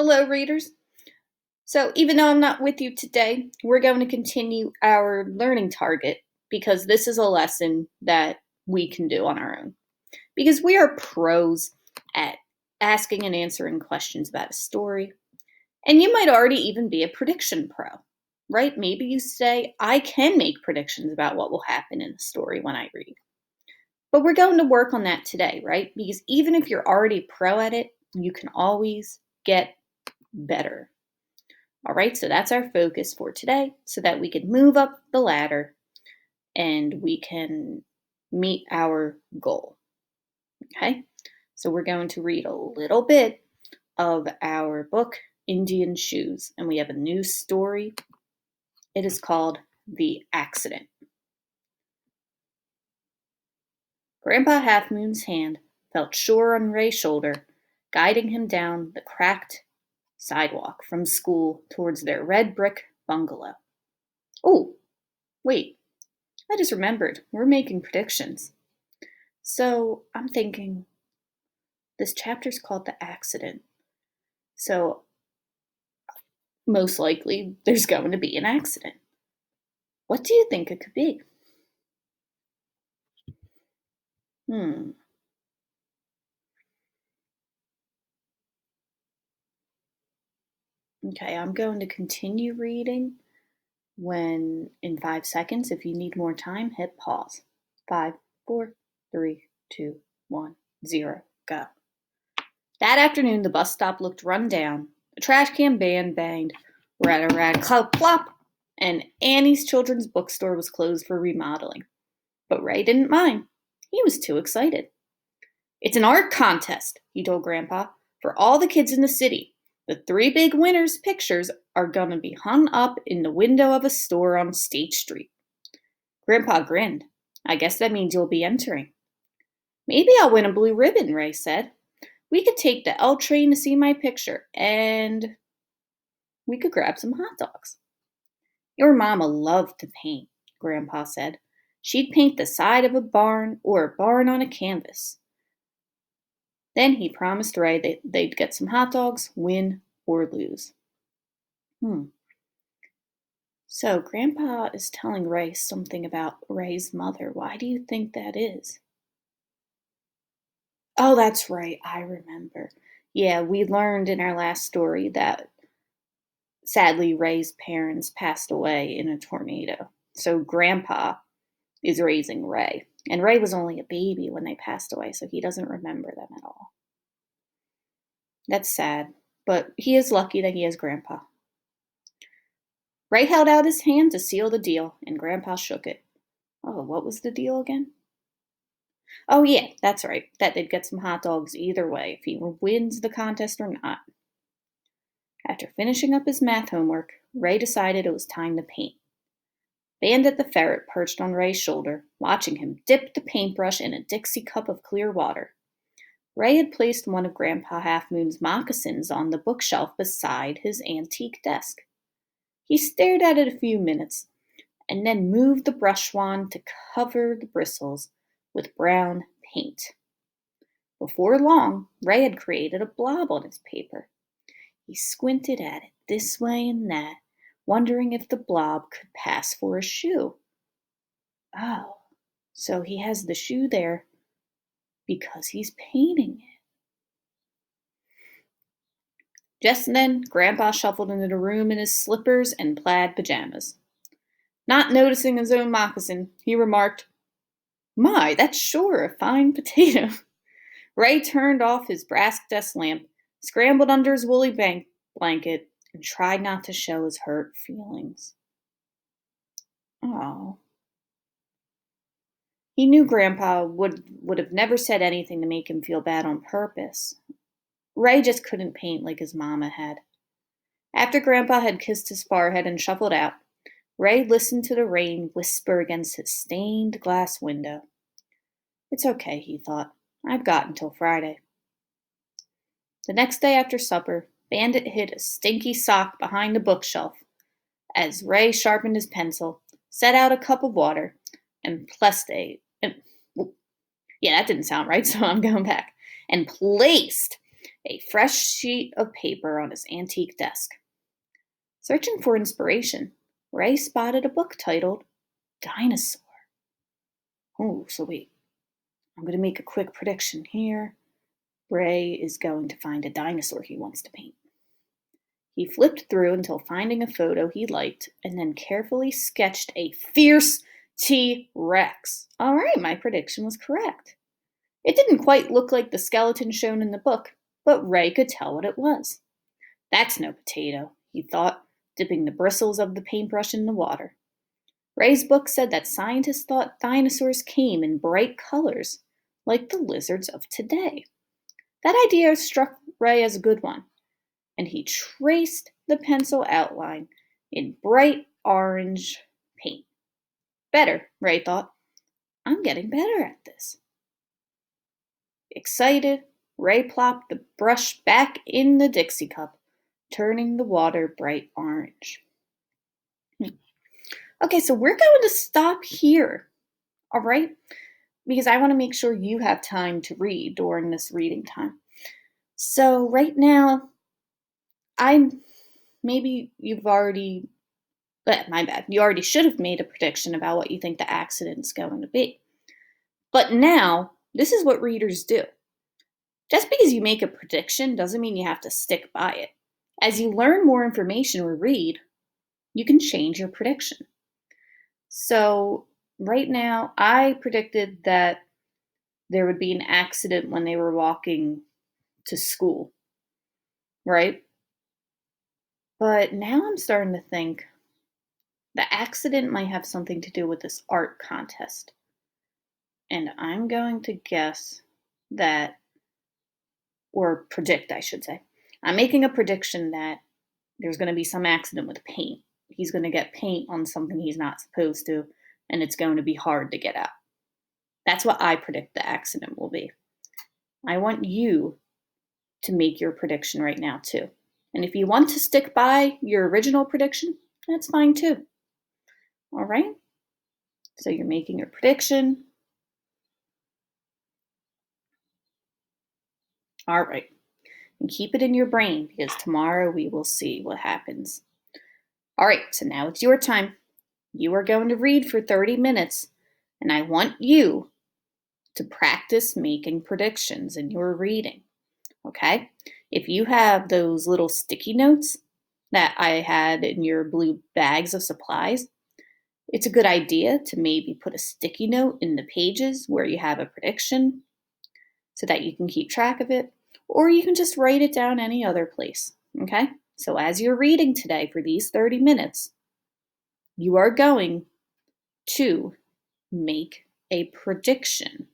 Hello, readers. So, even though I'm not with you today, we're going to continue our learning target because this is a lesson that we can do on our own. Because we are pros at asking and answering questions about a story. And you might already even be a prediction pro, right? Maybe you say, I can make predictions about what will happen in the story when I read. But we're going to work on that today, right? Because even if you're already pro at it, you can always get better. All right, so that's our focus for today so that we can move up the ladder and we can meet our goal. Okay, so we're going to read a little bit of our book, Indian Shoes, and we have a new story. It is called The Accident. Grandpa Half Moon's hand felt sure on Ray's shoulder, guiding him down the cracked sidewalk from school towards their red brick bungalow. Oh, wait. I just remembered, we're making predictions. So I'm thinking this chapter's called The Accident. So most likely there's going to be an accident. What do you think it could be? Okay, I'm going to continue reading when in 5 seconds. If you need more time, hit pause. 5, 4, 3, 2, 1, 0, go. That afternoon, the bus stop looked run down. A trash can band banged, rat-a-rat, clop, plop, and Annie's children's bookstore was closed for remodeling. But Ray didn't mind. He was too excited. It's an art contest, he told Grandpa, for all the kids in the city. The 3 big winners' pictures are going to be hung up in the window of a store on State Street. Grandpa grinned. I guess that means you'll be entering. Maybe I'll win a blue ribbon, Ray said. We could take the L train to see my picture, and we could grab some hot dogs. Your mama loved to paint, Grandpa said. She'd paint the side of a barn or a barn on a canvas. Then he promised Ray that they'd get some hot dogs, win or lose. So Grandpa is telling Ray something about Ray's mother. Why do you think that is? Oh, that's right. I remember. Yeah, we learned in our last story that sadly Ray's parents passed away in a tornado. So Grandpa is raising Ray. And Ray was only a baby when they passed away, so he doesn't remember them at all. That's sad, but he is lucky that he has Grandpa. Ray held out his hand to seal the deal, and Grandpa shook it. Oh, what was the deal again? Oh, yeah, that's right, that they'd get some hot dogs either way, if he wins the contest or not. After finishing up his math homework, Ray decided it was time to paint. Bandit the ferret perched on Ray's shoulder, watching him dip the paintbrush in a Dixie cup of clear water. Ray had placed one of Grandpa Half Moon's moccasins on the bookshelf beside his antique desk. He stared at it a few minutes, and then moved the brush wand to cover the bristles with brown paint. Before long, Ray had created a blob on his paper. He squinted at it this way and that, wondering if the blob could pass for a shoe. Oh, so he has the shoe there because he's painting it. Just then, Grandpa shuffled into the room in his slippers and plaid pajamas. Not noticing his own moccasin, he remarked, My, that's sure a fine potato. Ray turned off his brass desk lamp, scrambled under his woolly blanket, and tried not to show his hurt feelings. Oh. He knew Grandpa would have never said anything to make him feel bad on purpose. Ray just couldn't paint like his mama had. After Grandpa had kissed his forehead and shuffled out, Ray listened to the rain whisper against his stained glass window. It's okay, he thought. I've got until Friday. The next day after supper, Bandit hid a stinky sock behind the bookshelf as Ray sharpened his pencil, set out a cup of water, and placed that didn't sound right, so I'm going back. And placed a fresh sheet of paper on his antique desk. Searching for inspiration, Ray spotted a book titled Dinosaur. Oh, so wait, I'm going to make a quick prediction here. Ray is going to find a dinosaur he wants to paint. He flipped through until finding a photo he liked and then carefully sketched a fierce T-Rex. All right, my prediction was correct. It didn't quite look like the skeleton shown in the book, but Ray could tell what it was. That's no potato, he thought, dipping the bristles of the paintbrush in the water. Ray's book said that scientists thought dinosaurs came in bright colors, like the lizards of today. That idea struck Ray as a good one, and he traced the pencil outline in bright orange paint. Better, Ray thought. I'm getting better at this. Excited, Ray plopped the brush back in the Dixie cup, turning the water bright orange. Okay, so we're going to stop here, all right? Because I want to make sure you have time to read during this reading time. So right now, maybe you've already, my bad, you already should have made a prediction about what you think the accident's going to be. But now, this is what readers do. Just because you make a prediction doesn't mean you have to stick by it. As you learn more information or read, you can change your prediction. So right now, I predicted that there would be an accident when they were walking to school, right? But now I'm starting to think the accident might have something to do with this art contest. And I'm going to guess that, or predict, I should say. I'm making a prediction that there's going to be some accident with paint. He's going to get paint on something he's not supposed to, and it's going to be hard to get out. That's what I predict the accident will be. I want you to make your prediction right now, too. And if you want to stick by your original prediction, that's fine, too. All right? So you're making your prediction. All right. And keep it in your brain because tomorrow we will see what happens. All right, so now it's your time. You are going to read for 30 minutes, and I want you to practice making predictions in your reading, okay? If you have those little sticky notes that I had in your blue bags of supplies, it's a good idea to maybe put a sticky note in the pages where you have a prediction so that you can keep track of it, or you can just write it down any other place, okay? So as you're reading today for these 30 minutes, you are going to make a prediction.